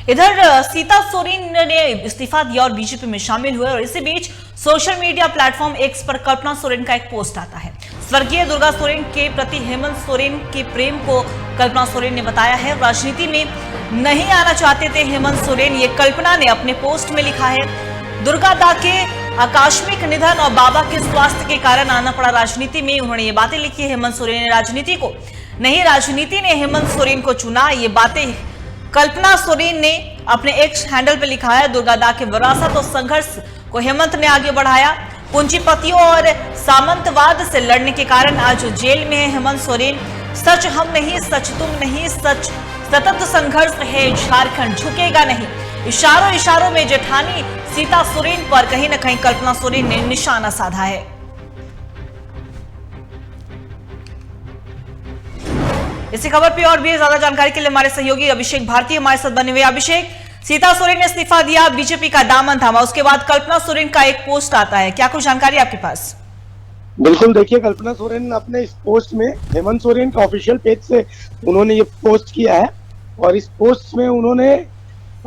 इधर सीता सोरेन ने इस्तीफा दिया और बीजेपी में शामिल हुए और इसी बीच सोशल मीडिया प्लेटफॉर्म एक्स पर कल्पना सोरेन का एक पोस्ट आता है। स्वर्गीय दुर्गा सोरेन के प्रति हेमंत सोरेन के प्रेम को कल्पना सोरेन ने बताया है। राजनीति में नहीं आना चाहते थे हेमंत सोरेन, ये कल्पना ने अपने पोस्ट में लिखा है। दुर्गा दा के आकस्मिक निधन और बाबा के स्वास्थ्य के कारण आना पड़ा राजनीति में। उन्होंने ये बातें लिखी है। हेमंत सोरेन ने राजनीति को नहीं, राजनीति ने हेमंत सोरेन को चुना, ये बातें कल्पना सोरेन ने अपने एक्स हैंडल पर लिखा है। दुर्गा दा के विरासत और संघर्ष को हेमंत ने आगे बढ़ाया। पूंजीपतियों और सामंतवाद से लड़ने के कारण आज जेल में है हेमंत सोरेन। सच हम नहीं, सच तुम नहीं, सच सतत संघर्ष है, झारखंड झुकेगा नहीं। इशारों इशारों में जेठानी सीता सोरेन पर कहीं न कहीं कल्पना सोरेन ने निशाना साधा है। इसी खबर पे और भी ज्यादा जानकारी के लिए हमारे सहयोगी अभिषेक भारती हमारे साथ बने हुए। अभिषेक, सीता सोरेन ने इस्तीफा दिया, बीजेपी का दामन थामा, उसके बाद कल्पना सोरेन का एक पोस्ट आता है, क्या कुछ जानकारी आपके पास? बिल्कुल, देखिए कल्पना सोरेन अपने इस पोस्ट में हेमंत सोरेन का ऑफिशियल पेज से उन्होंने ये पोस्ट किया है और इस पोस्ट में उन्होंने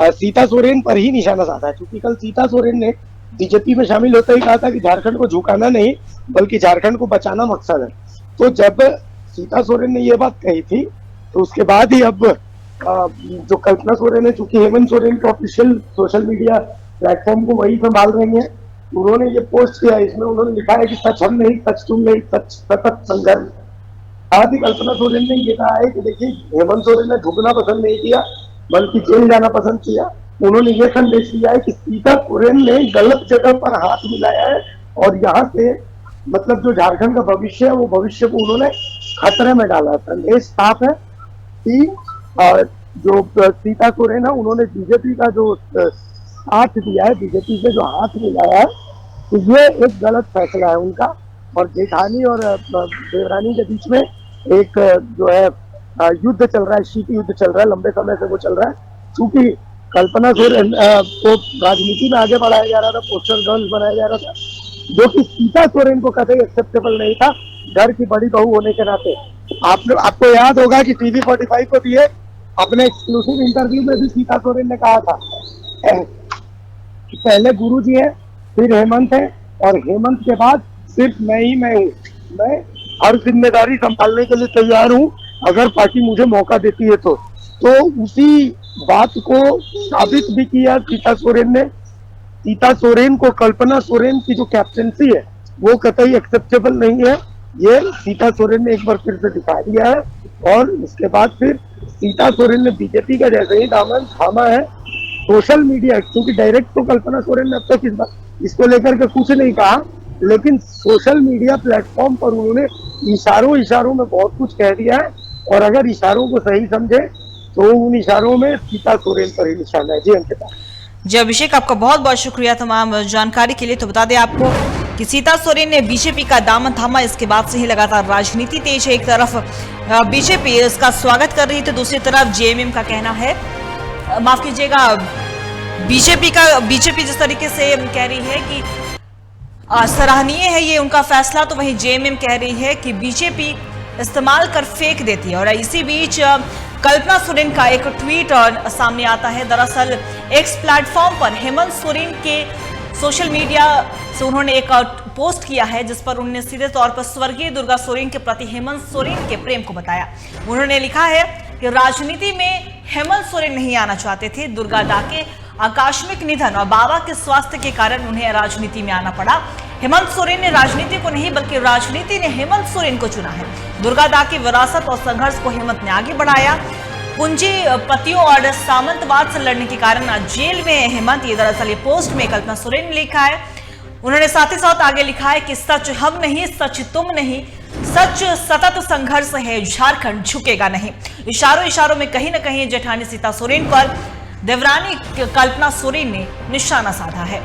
सीता सोरेन पर ही निशाना साधा है, क्योंकि कल सीता सोरेन ने बीजेपी में शामिल होते ही कहा था कि झारखंड को झुकाना नहीं बल्कि झारखंड को बचाना मकसद है। तो जब सीता सोरेन ने ये बात कही थी तो उसके बाद ही अब जो कल्पना सोरेन है, चूंकि हेमंत सोरेन के ऑफिशियल सोशल मीडिया प्लेटफॉर्म को वही संभाल रही है, उन्होंने ये पोस्ट किया। इसमें उन्होंने लिखा है कि सच हम नहीं, सच तुम नहीं, सच सतत संघर्ष। साथ ही कल्पना सोरेन ने ये कहा है कि देखिए हेमंत सोरेन ने झुकना पसंद नहीं किया बल्कि जेल जाना पसंद किया। उन्होंने ये संदेश दिया है कि सीता सोरेन ने गलत जगह पर हाथ मिलाया है और यहाँ से मतलब जो झारखंड का भविष्य है वो भविष्य को उन्होंने खतरे में डाला। संदेश साफ है कि जो सीता सोरेन है उन्होंने बीजेपी का जो साथ दिया है, बीजेपी से जो हाथ मिलाया है, तो ये एक गलत फैसला है उनका। और जेठानी और देवरानी के बीच में एक जो है युद्ध चल रहा है, शीत युद्ध चल रहा है, लंबे समय से वो चल रहा है। क्योंकि कल्पना सोरेन को राजनीति में आगे बढ़ाया जा रहा था, पोस्टर गर्ल्स बनाया जा रहा था, जो कि सीता सोरेन को कतई एक्सेप्टेबल नहीं था घर की बड़ी बहू होने के नाते। आपको याद होगा कि टीवी 45 को दिए अपने एक्सक्लूसिव इंटरव्यू में भी सीता सोरेन ने कहा था कि पहले गुरुजी है, फिर हेमंत है और हेमंत के बाद सिर्फ मैं ही मैं हूँ। मैं हर जिम्मेदारी संभालने के लिए तैयार हूँ अगर पार्टी मुझे मौका देती है तो उसी बात को साबित भी किया सीता सोरेन ने। सीता सोरेन को कल्पना सोरेन की जो कैप्टनसी है वो कतई एक्सेप्टेबल नहीं है, ये सीता सोरेन ने एक बार फिर से दिखा दिया है। और उसके बाद फिर सीता सोरेन ने बीजेपी का जैसे ही दामन थामा है सोशल मीडिया, क्योंकि डायरेक्ट तो कल्पना सोरेन ने अब तक इसको लेकर के कुछ नहीं कहा, लेकिन सोशल मीडिया प्लेटफॉर्म पर उन्होंने इशारों में बहुत कुछ कह दिया है। और अगर इशारों को सही समझे तो उन इशारों में सीता सोरेन पर ही निशाना है। जी अंकिता। जी अभिषेक, आपका बहुत बहुत शुक्रिया तमाम जानकारी के लिए। तो बता दें आपको कि सीता सोरेन ने बीजेपी का दामन थामा, इसके बाद से ही लगातार राजनीति तेज है। एक तरफ बीजेपी इसका स्वागत कर रही थी, दूसरी तरफ जेएमएम का कहना है, माफ कीजिएगा, बीजेपी जिस तरीके से कह रही है कि सराहनीय है ये उनका फैसला, तो वहीं जेएमएम कह रही है कि बीजेपी इस्तेमाल कर फेंक देती है। और इसी बीच कल्पना सोरेन का एक ट्वीट सामने आता है। दरअसल एक्स प्लेटफॉर्म पर हेमंत सोरेन के सोशल मीडिया से उन्होंने एक पोस्ट किया है जिस पर उन्होंने सीधे तौर पर स्वर्गीय दुर्गा सोरेन के प्रति हेमंत सोरेन के प्रेम को बताया। उन्होंने लिखा है कि राजनीति में हेमंत सोरेन नहीं आना चाहते थे, दुर्गा दा के आकस्मिक निधन और बाबा के स्वास्थ्य के कारण उन्हें राजनीति में आना पड़ा। हेमंत सोरेन ने राजनीति को नहीं बल्कि राजनीति ने हेमंत सोरेन को चुना है। दुर्गा दा की विरासत और संघर्ष को हेमंत ने आगे बढ़ाया। पूंजीपतियों और सामंतवाद से लड़ने के कारण आज जेल में है हेमंत। ये दरअसल ये पोस्ट में कल्पना सोरेन ने लिखा है। उन्होंने साथ ही साथ आगे लिखा है कि सच हम नहीं, सच तुम नहीं, सच सतत संघर्ष है, झारखंड झुकेगा नहीं। इशारों में कहीं न कहीं जेठानी सीता सोरेन पर देवरानी कल्पना सोरेन ने निशाना साधा है।